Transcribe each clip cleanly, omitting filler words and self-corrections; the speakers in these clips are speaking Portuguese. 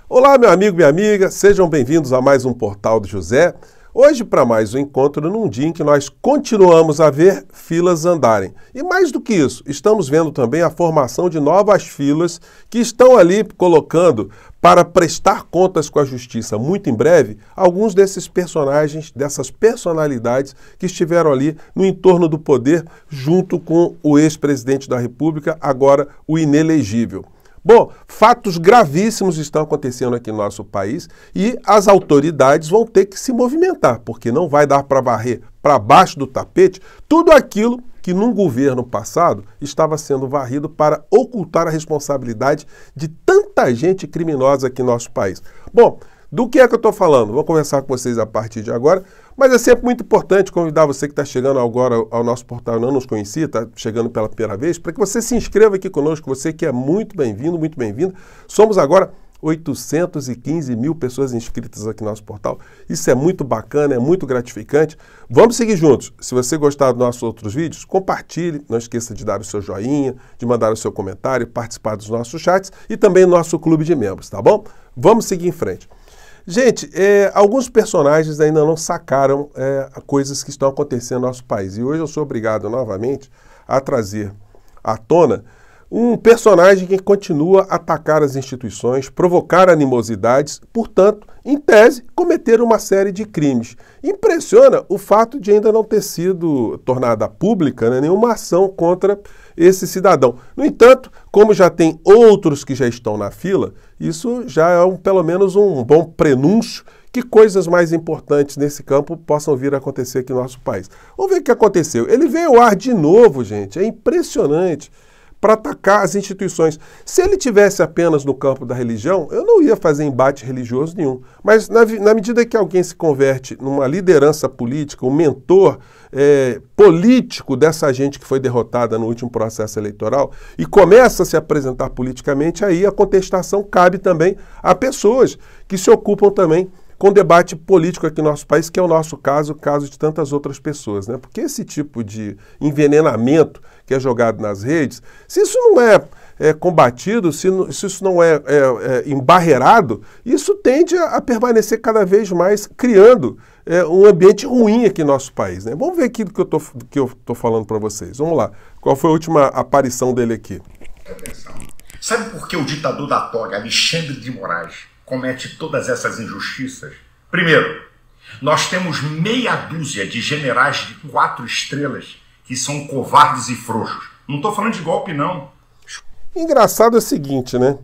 Olá, meu amigo, minha amiga, sejam bem-vindos a mais um Portal do José. Hoje, para mais um encontro num dia em que nós continuamos a ver filas andarem. E mais do que isso, estamos vendo também a formação de novas filas que estão ali colocando para prestar contas com a justiça muito em breve alguns desses personagens, dessas personalidades que estiveram ali no entorno do poder junto com o ex-presidente da República, agora o inelegível. Bom, fatos gravíssimos estão acontecendo aqui no nosso país e as autoridades vão ter que se movimentar, porque não vai dar para varrer para baixo do tapete tudo aquilo que num governo passado estava sendo varrido para ocultar a responsabilidade de tanta gente criminosa aqui no nosso país. Bom, do que é que eu estou falando? Vou conversar com vocês a partir de agora, mas é sempre muito importante convidar você que está chegando agora ao nosso portal, não nos conhecia, está chegando pela primeira vez, para que você se inscreva aqui conosco, você que é muito bem-vindo, muito bem-vinda. Somos agora 815 mil pessoas inscritas aqui no nosso portal. Isso é muito bacana, é muito gratificante. Vamos seguir juntos. Se você gostar dos nossos outros vídeos, compartilhe, não esqueça de dar o seu joinha, de mandar o seu comentário, participar dos nossos chats e também do nosso clube de membros, tá bom? Vamos seguir em frente. Gente, alguns personagens ainda não sacaram coisas que estão acontecendo no nosso país. E hoje eu sou obrigado novamente a trazer à tona um personagem que continua a atacar as instituições, provocar animosidades, portanto, em tese, cometer uma série de crimes. Impressiona o fato de ainda não ter sido tornada pública, né, nenhuma ação contra esse cidadão. No entanto, como já tem outros que já estão na fila, isso já é pelo menos um bom prenúncio que coisas mais importantes nesse campo possam vir a acontecer aqui no nosso país. Vamos ver o que aconteceu. Ele veio ao ar de novo, gente, é impressionante, para atacar as instituições. Se ele tivesse apenas no campo da religião, eu não ia fazer embate religioso nenhum. Mas na medida que alguém se converte numa liderança política, um mentor político dessa gente que foi derrotada no último processo eleitoral e começa a se apresentar politicamente, aí a contestação cabe também a pessoas que se ocupam também com debate político aqui no nosso país, que é o nosso caso, o caso de tantas outras pessoas, né? Porque esse tipo de envenenamento que é jogado nas redes, se isso não é combatido, se isso não é embarreirado, isso tende a permanecer cada vez mais criando um ambiente ruim aqui no nosso país, né? Vamos ver aquilo que eu tô falando para vocês. Vamos lá. Qual foi a última aparição dele aqui? Sabe por que o ditador da toga, Alexandre de Moraes, comete todas essas injustiças? Primeiro, nós temos meia dúzia de generais de 4 estrelas que são covardes e frouxos. Não estou falando de golpe, não. Engraçado é o seguinte, né?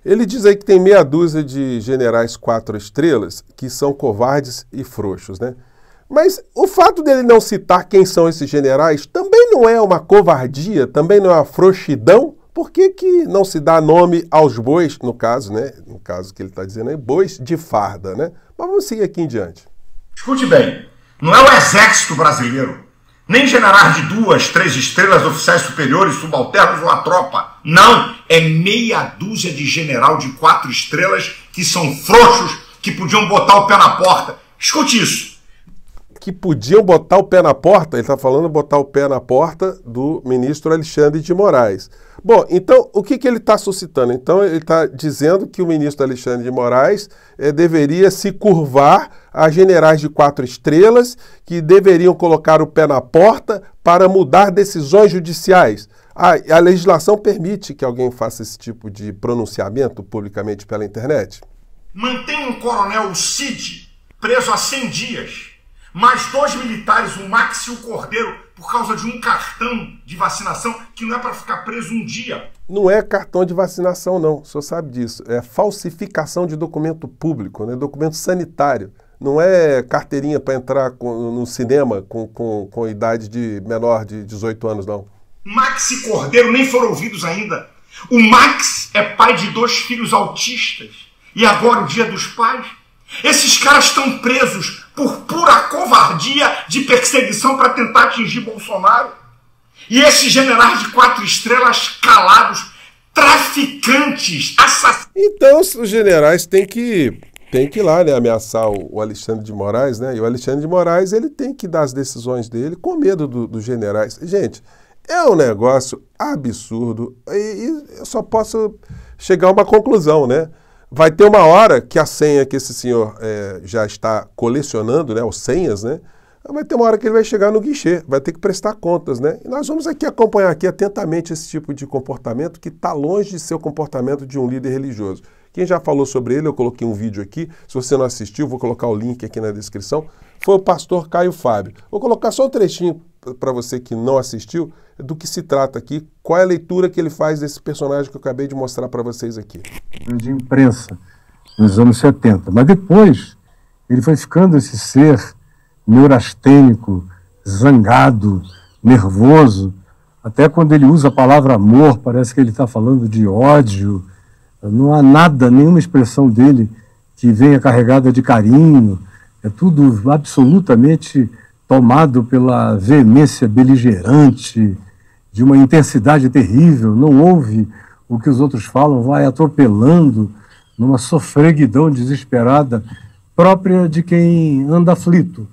Ele diz aí que tem meia dúzia de generais 4 estrelas que são covardes e frouxos, né? Mas o fato dele não citar quem são esses generais também não é uma covardia, também não é uma frouxidão? Por que não se dá nome aos bois, no caso, né? No caso que ele está dizendo aí, bois de farda, né? Mas vamos seguir aqui em diante. Escute bem, não é o exército brasileiro, nem generais de 2, 3 estrelas, oficiais superiores, subalternos ou a tropa. Não, é meia dúzia de general de 4 estrelas que são frouxos, que podiam botar o pé na porta. Escute isso. Que podiam botar o pé na porta, ele está falando botar o pé na porta do ministro Alexandre de Moraes. Bom, então, o que ele está suscitando? Então, ele está dizendo que o ministro Alexandre de Moraes deveria se curvar a generais de 4 estrelas que deveriam colocar o pé na porta para mudar decisões judiciais. A legislação permite que alguém faça esse tipo de pronunciamento publicamente pela internet? Mantém um coronel, o Cid, preso há 100 dias. Mais 2 militares, o Max e o Cordeiro, por causa de um cartão de vacinação que não é para ficar preso um dia. Não é cartão de vacinação, não. O senhor sabe disso. É falsificação de documento público, né? Documento sanitário. Não é carteirinha para entrar no cinema com idade de menor de 18 anos, não. Max e Cordeiro nem foram ouvidos ainda. O Max é pai de 2 filhos autistas. E agora o Dia dos Pais? Esses caras estão presos por pura covardia de perseguição para tentar atingir Bolsonaro. E esses generais de 4 estrelas calados, traficantes, assassinos. Então os generais têm que ir lá, né, ameaçar o Alexandre de Moraes, né? E o Alexandre de Moraes ele tem que dar as decisões dele com medo dos generais. Gente, é um negócio absurdo e eu só posso chegar a uma conclusão, né? vai ter uma hora que a senha que esse senhor já está colecionando, né, os senhas, né, vai ter uma hora que ele vai chegar no guichê, vai ter que prestar contas, né? E nós vamos aqui acompanhar aqui atentamente esse tipo de comportamento que está longe de ser o comportamento de um líder religioso. Quem já falou sobre ele, eu coloquei um vídeo aqui, se você não assistiu, vou colocar o link aqui na descrição, foi o pastor Caio Fábio. Vou colocar só um trechinho para você que não assistiu, do que se trata aqui, qual é a leitura que ele faz desse personagem que eu acabei de mostrar para vocês aqui. De imprensa, nos anos 70, mas depois ele foi ficando esse ser neurastênico, zangado, nervoso, até quando ele usa a palavra amor, parece que ele está falando de ódio, não há nada, nenhuma expressão dele que venha carregada de carinho, é tudo absolutamente tomado pela veemência beligerante, de uma intensidade terrível, não ouve o que os outros falam, vai atropelando numa sofreguidão desesperada própria de quem anda aflito.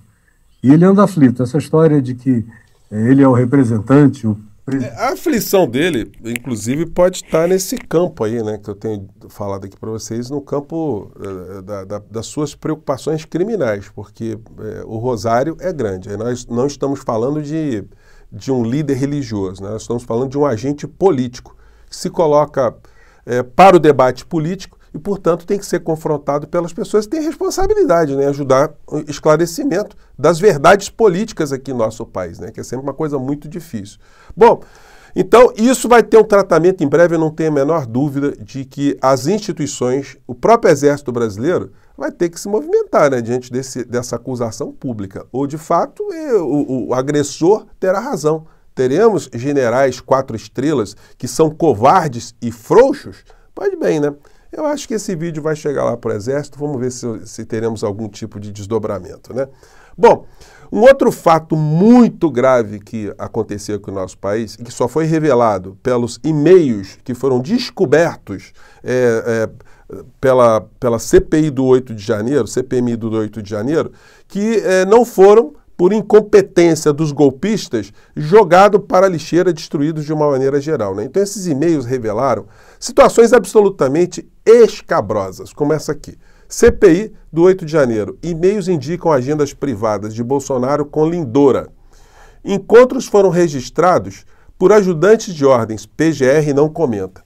E ele anda aflito. Essa história de que ele é o representante... A aflição dele, inclusive, pode estar nesse campo aí, né, que eu tenho falado aqui para vocês, no campo das suas preocupações criminais, porque o rosário é grande. Aí nós não estamos falando de um líder religioso, né? Nós estamos falando de um agente político que se coloca para o debate político e, portanto, tem que ser confrontado pelas pessoas que têm responsabilidade, né? Ajudar o esclarecimento das verdades políticas aqui no nosso país, né? Que é sempre uma coisa muito difícil. Bom, então isso vai ter um tratamento em breve, eu não tenho a menor dúvida de que as instituições, o próprio Exército Brasileiro, vai ter que se movimentar, né, diante dessa acusação pública. Ou, de fato, o agressor terá razão. Teremos generais 4 estrelas que são covardes e frouxos? Pode bem, né? Eu acho que esse vídeo vai chegar lá para o Exército, vamos ver se teremos algum tipo de desdobramento, né? Bom, um outro fato muito grave que aconteceu aqui no nosso país, e que só foi revelado pelos e-mails que foram descobertos pela CPI do 8 de janeiro, CPMI do 8 de janeiro, que não foram, por incompetência dos golpistas, jogados para a lixeira, destruídos de uma maneira geral, né? Então esses e-mails revelaram situações absolutamente escabrosas, como essa aqui. CPI do 8 de janeiro. E-mails indicam agendas privadas de Bolsonaro com Lindora. Encontros foram registrados por ajudantes de ordens. PGR não comenta.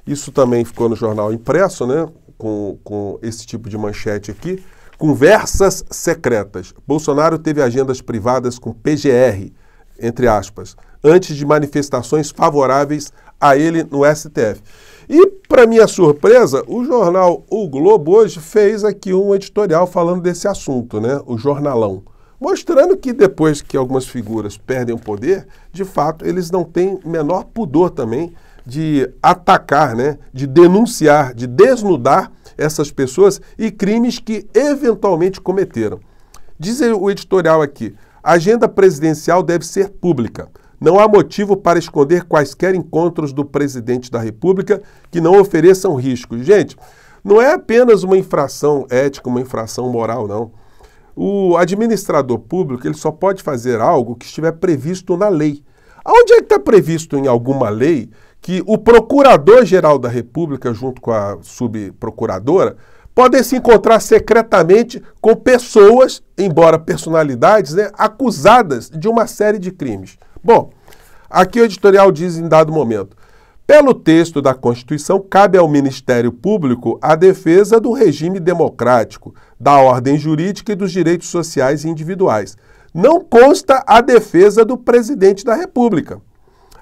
Isso também ficou no jornal impresso, né? Com esse tipo de manchete aqui. Conversas secretas. Bolsonaro teve agendas privadas com PGR, entre aspas, antes de manifestações favoráveis a ele no STF. E, para minha surpresa, o jornal O Globo hoje fez aqui um editorial falando desse assunto, né? O jornalão. Mostrando que depois que algumas figuras perdem o poder, de fato, eles não têm menor pudor também de atacar, né? De denunciar, de desnudar essas pessoas e crimes que eventualmente cometeram. Diz o editorial aqui, a agenda presidencial deve ser pública. Não há motivo para esconder quaisquer encontros do presidente da República que não ofereçam riscos. Gente, não é apenas uma infração ética, uma infração moral, não. O administrador público ele só pode fazer algo que estiver previsto na lei. Onde é que está previsto em alguma lei que o Procurador-Geral da República, junto com a subprocuradora, podem se encontrar secretamente com pessoas, embora personalidades, né, acusadas de uma série de crimes? Bom, aqui o editorial diz em dado momento, pelo texto da Constituição, cabe ao Ministério Público a defesa do regime democrático, da ordem jurídica e dos direitos sociais e individuais. Não consta a defesa do presidente da República.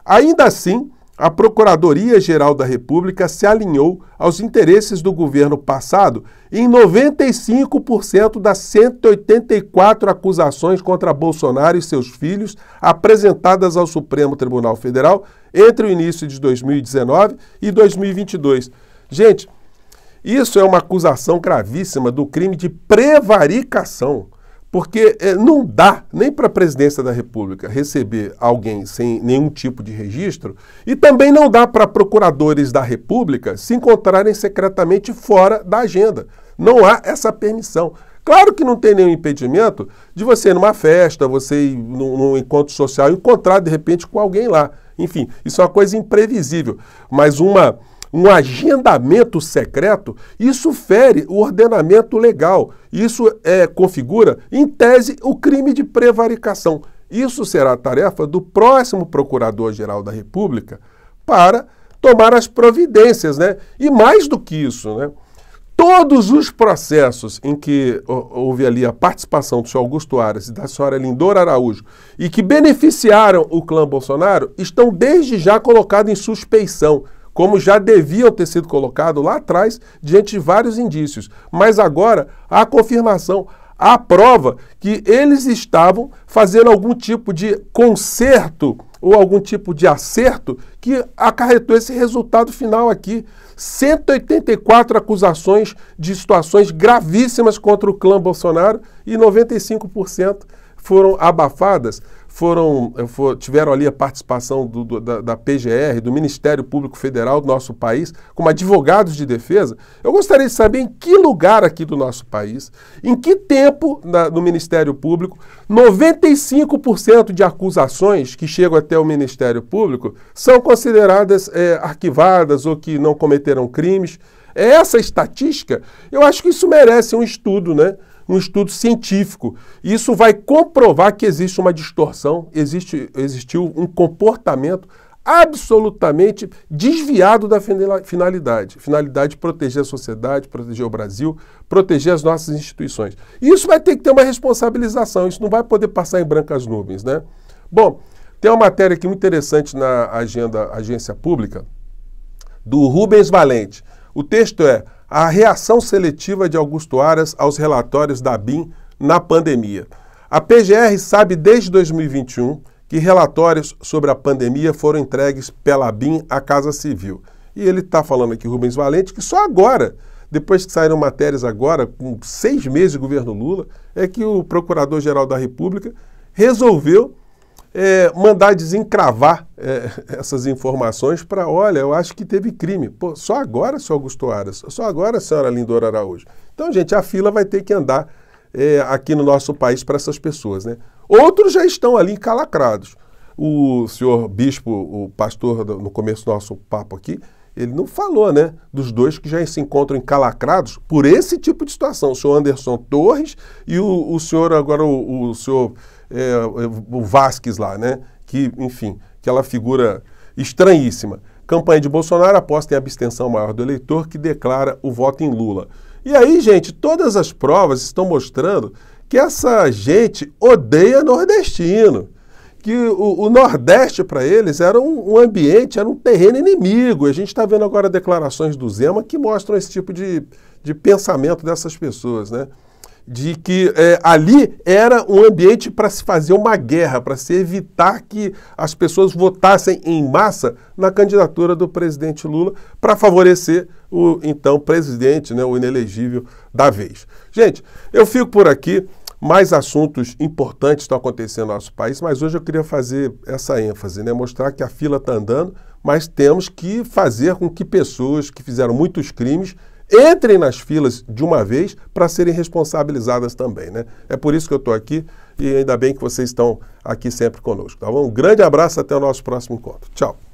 Ainda assim, a Procuradoria-Geral da República se alinhou aos interesses do governo passado em 95% das 184 acusações contra Bolsonaro e seus filhos apresentadas ao Supremo Tribunal Federal entre o início de 2019 e 2022. Gente, isso é uma acusação gravíssima do crime de prevaricação. Porque não dá nem para a presidência da República receber alguém sem nenhum tipo de registro e também não dá para procuradores da República se encontrarem secretamente fora da agenda. Não há essa permissão. Claro que não tem nenhum impedimento de você ir numa festa, você ir num encontro social, encontrar de repente com alguém lá. Enfim, isso é uma coisa imprevisível. Mas uma um agendamento secreto, isso fere o ordenamento legal. Isso configura, em tese, o crime de prevaricação. Isso será a tarefa do próximo Procurador-Geral da República para tomar as providências, né? E mais do que isso, né? Todos os processos em que houve ali a participação do senhor Augusto Aras e da senhora Lindora Araújo e que beneficiaram o clã Bolsonaro estão desde já colocados em suspeição, como já deviam ter sido colocados lá atrás, diante de vários indícios. Mas agora há confirmação, há prova que eles estavam fazendo algum tipo de conserto ou algum tipo de acerto que acarretou esse resultado final aqui. 184 acusações de situações gravíssimas contra o clã Bolsonaro e 95% foram abafadas, tiveram ali a participação da PGR, do Ministério Público Federal do nosso país, como advogados de defesa. Eu gostaria de saber em que lugar aqui do nosso país, em que tempo no Ministério Público, 95% de acusações que chegam até o Ministério Público são consideradas arquivadas ou que não cometeram crimes. Essa estatística, eu acho que isso merece um estudo, né? Um estudo científico. Isso vai comprovar que existe uma distorção, existiu um comportamento absolutamente desviado da finalidade. Finalidade de proteger a sociedade, proteger o Brasil, proteger as nossas instituições. E isso vai ter que ter uma responsabilização, isso não vai poder passar em brancas nuvens, né? Bom, tem uma matéria aqui muito interessante na Agência Pública, do Rubens Valente. O texto é a reação seletiva de Augusto Aras aos relatórios da ABIN na pandemia. A PGR sabe desde 2021 que relatórios sobre a pandemia foram entregues pela ABIN à Casa Civil. E ele está falando aqui, Rubens Valente, que só agora, depois que saíram matérias agora, com 6 meses de governo Lula, é que o Procurador-Geral da República resolveu mandar desencravar essas informações para, olha, eu acho que teve crime. Pô, só agora, senhor Augusto Aras, só agora, senhora Lindora Araújo. Então, gente, a fila vai ter que andar aqui no nosso país para essas pessoas, né? Outros já estão ali encalacrados. O senhor bispo, o pastor, no começo do nosso papo aqui, ele não falou, né, dos dois que já se encontram encalacrados por esse tipo de situação. O senhor Anderson Torres e o senhor, agora o senhor o Vasquez lá, né, que, enfim, aquela figura estranhíssima. Campanha de Bolsonaro aposta em abstenção maior do eleitor que declara o voto em Lula. E aí, gente, todas as provas estão mostrando que essa gente odeia nordestino. Que o Nordeste, para eles, era um ambiente, era um terreno inimigo. A gente está vendo agora declarações do Zema que mostram esse tipo de pensamento dessas pessoas, né? De que ali era um ambiente para se fazer uma guerra, para se evitar que as pessoas votassem em massa na candidatura do presidente Lula para favorecer o então presidente, né, o inelegível da vez. Gente, eu fico por aqui. Mais assuntos importantes estão acontecendo no nosso país, mas hoje eu queria fazer essa ênfase, né? Mostrar que a fila está andando, mas temos que fazer com que pessoas que fizeram muitos crimes entrem nas filas de uma vez para serem responsabilizadas também, né? É por isso que eu estou aqui e ainda bem que vocês estão aqui sempre conosco, tá bom? Um grande abraço, até o nosso próximo encontro. Tchau!